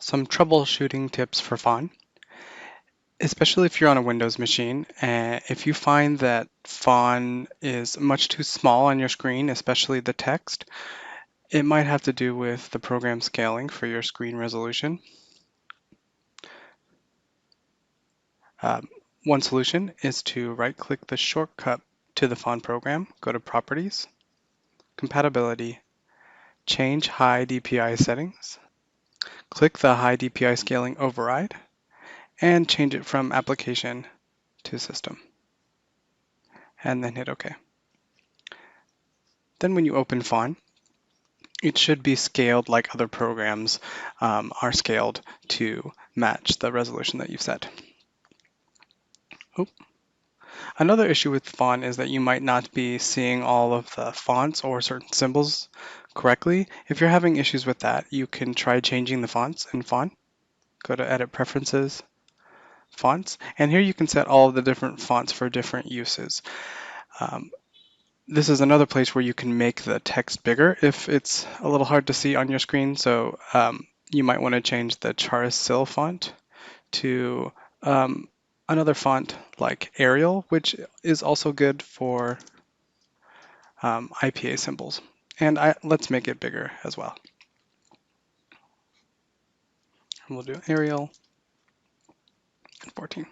Some troubleshooting tips for Phon, especially if you're on a Windows machine. And if you find that Phon is much too small on your screen, especially the text, it might have to do with the program scaling for your screen resolution. Um, One solution is to right-click the shortcut to the Phon program, go to Properties, Compatibility, change High DPI settings, click the High DPI scaling override, and change it from Application to System, and then hit OK. Then when you open Phon, it should be scaled like other programs are scaled to match the resolution that you've set. Oop. Another issue with Phon is that you might not be seeing all of the fonts or certain symbols correctly. If you're having issues with that, you can try changing the fonts in Phon. Go to Edit Preferences, Fonts, and here you can set all of the different fonts for different uses. This is another place where you can make the text bigger if it's a little hard to see on your screen. So you might want to change the Charasil font to another font like Arial, which is also good for IPA symbols. And let's make it bigger as well. And we'll do Arial 14.